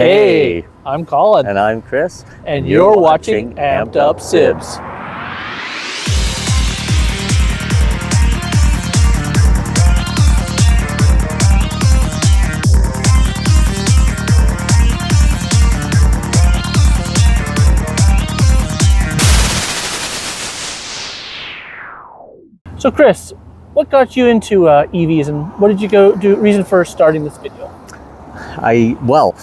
Hey, I'm Colin. And I'm Chris. And you're watching AmpedUpSibs. So Chris, what got you into EVs and what did you reason for starting this video? Well,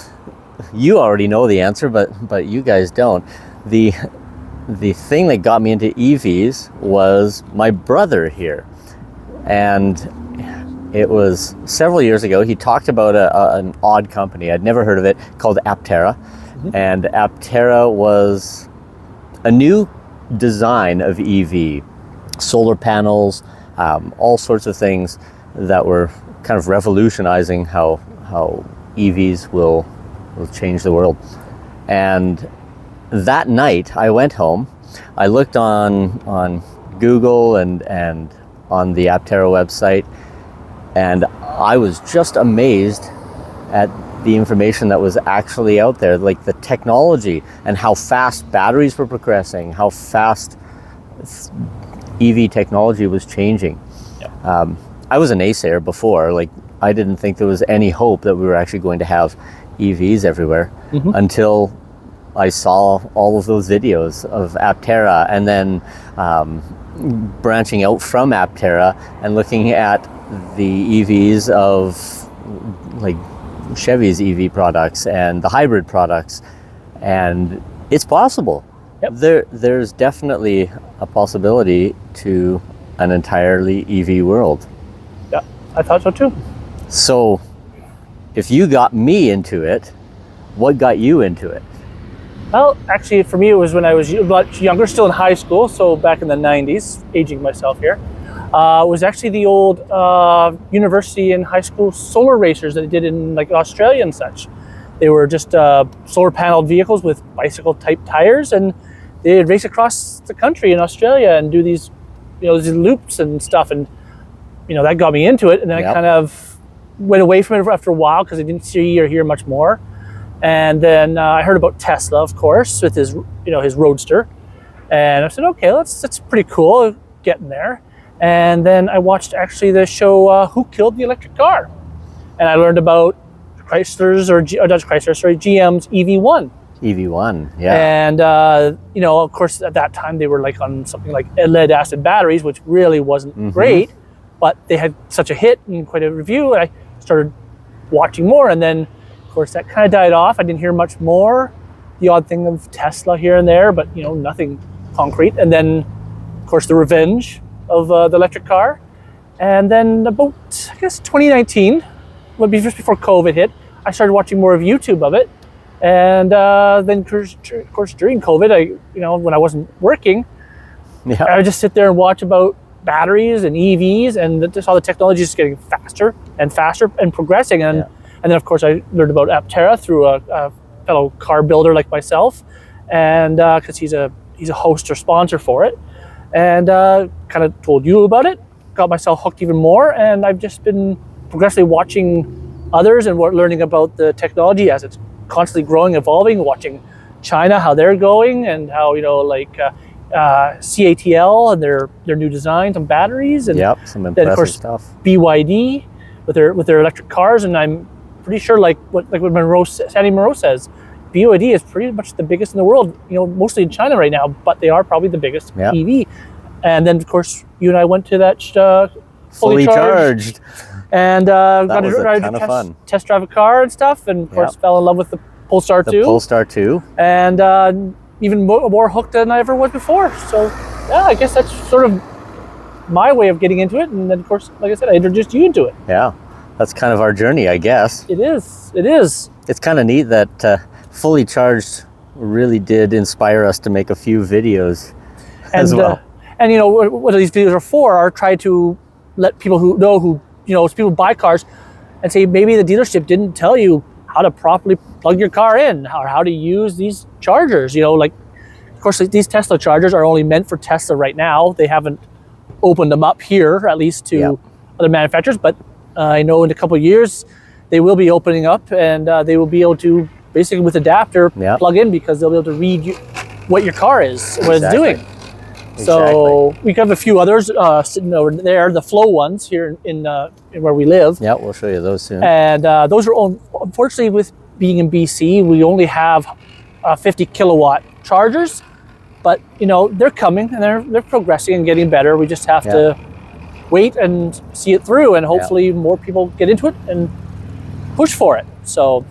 you already know the answer, but you guys don't. The thing that got me into EVs was my brother here, and it was several years ago. He talked about an odd company. I'd never heard of it, called Aptera. And Aptera was a new design of EV, solar panels, all sorts of things that were kind of revolutionizing how EVs will change the world. And that night I went home, I looked on Google and on the Aptera website, and I was just amazed at the information that was actually out there, like the technology and how fast batteries were progressing, how fast EV technology was changing. Yeah. I was a naysayer before, like I didn't think there was any hope that we were actually going to have EVs everywhere until I saw all of those videos of Aptera, and then branching out from Aptera and looking at the EVs of like Chevy's EV products and the hybrid products, and it's possible. Yep. There's definitely a possibility to an entirely EV world. Yeah, I thought so too. So if you got me into it, what got you into it? Well, actually for me it was when I was much younger, still in high school, so back in the 90s, aging myself here. It was actually the old university and high school solar racers that they did in like Australia and such. They were just solar paneled vehicles with bicycle type tires, and they'd race across the country in Australia and do these, these loops and stuff, and that got me into it. And then I kind of went away from it after a while because I didn't see or hear much more. And then I heard about Tesla, of course, with his his Roadster, and I said, okay, that's pretty cool, getting there. And then I watched actually the show Who Killed the Electric Car, and I learned about GM's EV1. EV1, yeah. And of course at that time they were like on something like lead acid batteries, which really wasn't great, but they had such a hit and quite a review. And I started watching more, and then of course that kind of died off. I didn't hear much more. The odd thing of Tesla here and there, but nothing concrete. And then of course the revenge of the electric car. And then about, I guess 2019, just before COVID hit, I started watching more of YouTube of it. And then of course during COVID, when I wasn't working, I would just sit there and watch about batteries and EVs, and just how the technology is getting faster and faster and progressing. And then of course I learned about Aptera through a fellow car builder like myself, and because he's a host or sponsor for it, and kind of told you about it, got myself hooked even more, and I've just been progressively watching others and learning about the technology as it's constantly growing, evolving, watching China, how they're going, and how CATL and their new designs on batteries, and some impressive then of course stuff. BYD with their electric cars, and I'm pretty sure like what Sandy Moreau says, BYD is pretty much the biggest in the world, mostly in China right now, but they are probably the biggest EV. And then of course you and I went to that fully charged, and got to test drive a car and stuff, and of course fell in love with the Polestar 2. The Polestar 2. And even more hooked than I ever was before. So yeah, I guess that's sort of my way of getting into it. And then of course, like I said, I introduced you into it. Yeah, that's kind of our journey, I guess. It is. It's kind of neat that Fully Charged really did inspire us to make a few videos as well. And what these videos are for are try to let people who people buy cars and say maybe the dealership didn't tell you how to properly plug your car in, or how to use these chargers. Of course, these Tesla chargers are only meant for Tesla right now. They haven't opened them up here, at least to other manufacturers. But I know in a couple of years, they will be opening up, and they will be able to basically with adapter, Yep. plug in, because they'll be able to read what your car is, what it's Exactly. doing. So we have a few others sitting over there, the Flow ones here in where we live. Yeah, we'll show you those soon. And those are unfortunately, with being in BC, we only have 50 kilowatt chargers, but you know, they're coming and they're progressing and getting better. We just have to wait and see it through, and hopefully more people get into it and push for it. So,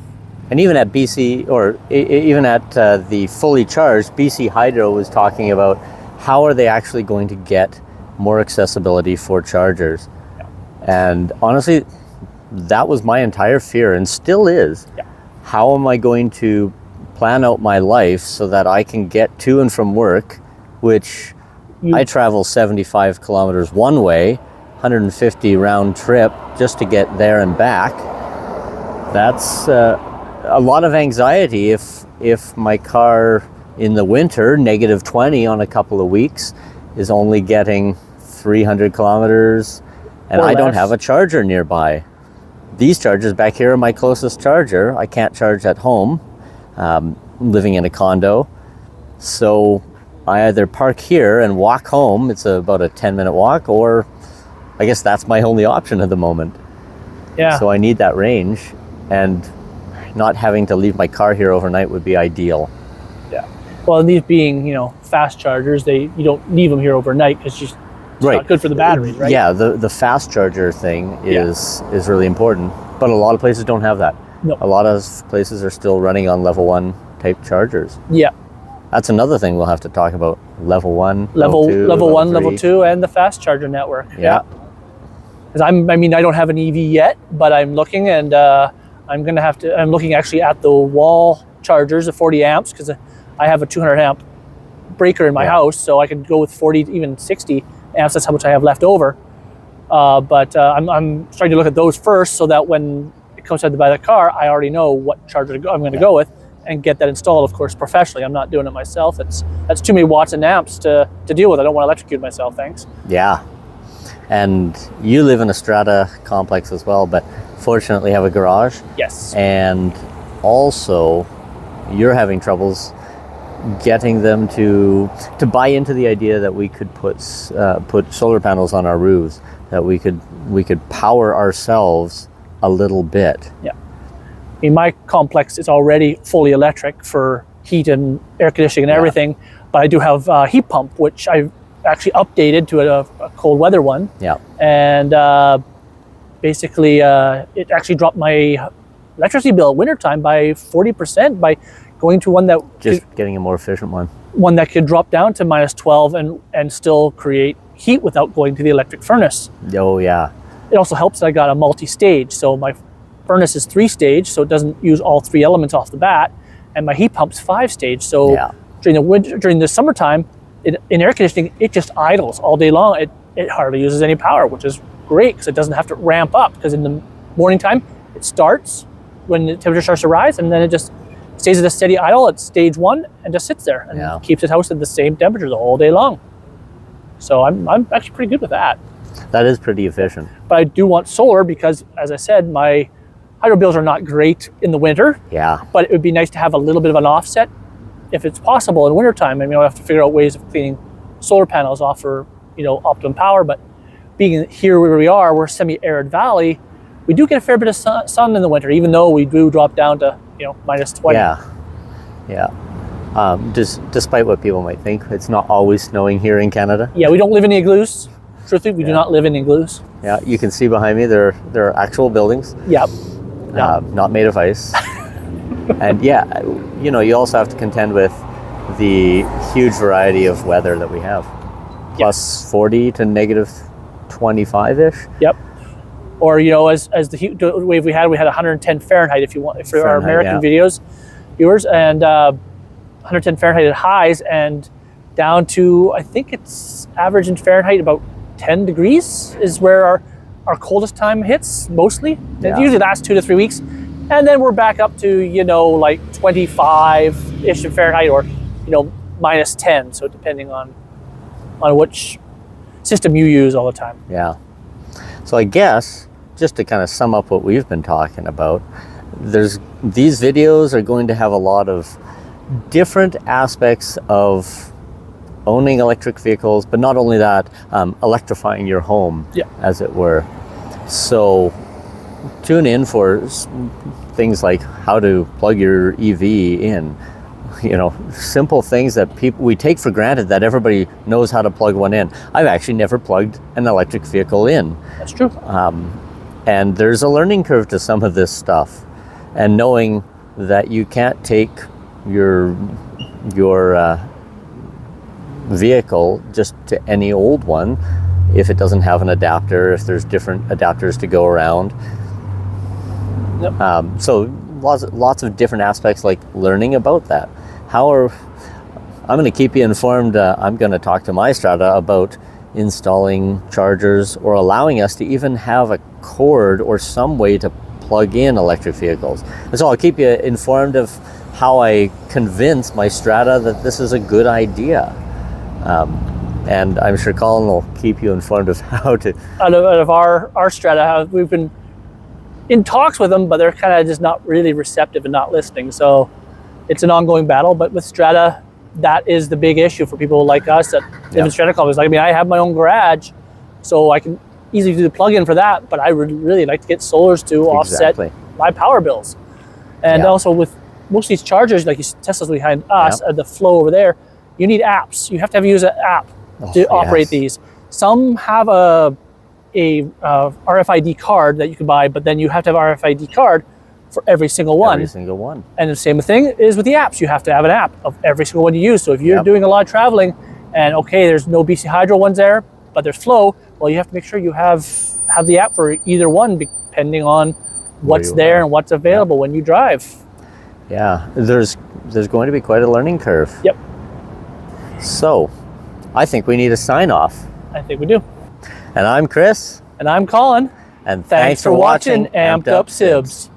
and even at BC, or even at the fully charged, BC Hydro was talking about how are they actually going to get more accessibility for chargers. And honestly, that was my entire fear, and still is. How am I going to plan out my life so that I can get to and from work, which I travel 75 kilometers one way, 150 round trip just to get there and back. That's a lot of anxiety if my car in the winter, -20 on a couple of weeks, is only getting 300 kilometers and I don't have a charger nearby. These chargers back here are my closest charger. I can't charge at home, living in a condo. So I either park here and walk home. It's about a 10-minute walk, or I guess that's my only option at the moment. yeah. So I need that range, and not having to leave my car here overnight would be ideal. Well, these being, you know, fast chargers, you don't leave them here overnight because it's not good for the batteries, right? Yeah, the fast charger thing is really important, but a lot of places don't have that. No. A lot of places are still running on level 1 type chargers. Yeah. That's another thing we'll have to talk about. Level 1, Level 2, level 1, 3. level 2, and the fast charger network. Yeah. Because I don't have an EV yet, but I'm looking, and I'm looking actually at the wall chargers, the 40 amps, because I have a 200 amp breaker in my house, so I could go with 40, even 60 amps. That's how much I have left over. But I'm starting to look at those first, so that when it comes time to buy the car, I already know what charger I'm going to go with, and get that installed, of course, professionally. I'm not doing it myself. That's too many watts and amps to deal with. I don't want to electrocute myself, thanks. Yeah. And you live in a strata complex as well, but fortunately have a garage. Yes. And also, you're having troubles getting them to buy into the idea that we could put solar panels on our roofs, that we could power ourselves a little bit. Yeah. In my complex, it's already fully electric for heat and air conditioning and everything, but I do have a heat pump, which I've actually updated to a cold weather one. Yeah. And basically, it actually dropped my electricity bill at wintertime by 40% by going to one that getting a more efficient one that could drop down to -12 and still create heat without going to the electric furnace. Oh yeah. It also helps that I got a multi-stage, so my furnace is 3-stage, so it doesn't use all 3 elements off the bat, and my heat pump's 5-stage. So during the summertime, in air conditioning, it just idles all day long. It hardly uses any power, which is great because it doesn't have to ramp up. Because in the morning time, it starts when the temperature starts to rise, and then it just stays at a steady idle at stage 1 and just sits there and keeps its house at the same temperature the whole day long. So I'm actually pretty good with that. That is pretty efficient. But I do want solar because, as I said, my hydro bills are not great in the winter. Yeah. But it would be nice to have a little bit of an offset if it's possible in wintertime. I mean, I have to figure out ways of cleaning solar panels off for, optimum power. But being here where we are, we're a semi-arid valley, we do get a fair bit of sun in the winter, even though we do drop down to, -20. Yeah. Despite what people might think, it's not always snowing here in Canada. Yeah, we don't live in igloos. Truthfully, we do not live in igloos. Yeah, you can see behind me there are actual buildings. Yep. Not made of ice. And you also have to contend with the huge variety of weather that we have. Plus 40 to -25-ish. Yep. Or, as the heat wave we had 110 Fahrenheit if you want, for our American viewers, and 110 Fahrenheit at highs, and down to, I think it's average in Fahrenheit about 10 degrees is where our coldest time hits mostly. It usually lasts 2 to 3 weeks. And then we're back up to, like 25-ish in Fahrenheit, or, -10. So depending on which system you use all the time. Yeah. So I guess, just to kind of sum up what we've been talking about, these videos are going to have a lot of different aspects of owning electric vehicles, but not only that, electrifying your home, as it were. So tune in for things like how to plug your EV in. You know, simple things that we take for granted that everybody knows how to plug one in. I've actually never plugged an electric vehicle in. That's true. And there's a learning curve to some of this stuff. And knowing that you can't take your vehicle just to any old one if it doesn't have an adapter, if there's different adapters to go around. Yep. So lots of different aspects, like learning about that. I'm going to keep you informed. I'm going to talk to my Strata about installing chargers or allowing us to even have a cord or some way to plug in electric vehicles. And so I'll keep you informed of how I convince my Strata that this is a good idea. And I'm sure Colin will keep you informed of how to... Out of our Strata, we've been in talks with them, but they're kind of just not really receptive and not listening. So it's an ongoing battle, but with Strata, that is the big issue for people like us that live in Strata colonies. Like, I mean, I have my own garage, so I can easily do the plug-in for that, but I would really like to get solars to offset my power bills. And also with most of these chargers, like Tesla's behind us, the Flow over there, you need apps. You have to use an app to operate these. Some have a RFID card that you can buy, but then you have to have an RFID card for every single one. Every single one. And the same thing is with the apps. You have to have an app of every single one you use. So if you're doing a lot of traveling and there's no BC Hydro ones there, but there's Flow, well, you have to make sure you have the app for either one, depending on what's there and what's available when you drive. Yeah, there's going to be quite a learning curve. Yep. So, I think we need a sign off. I think we do. And I'm Chris. And I'm Colin. And thanks for watching AmpedUpSibs.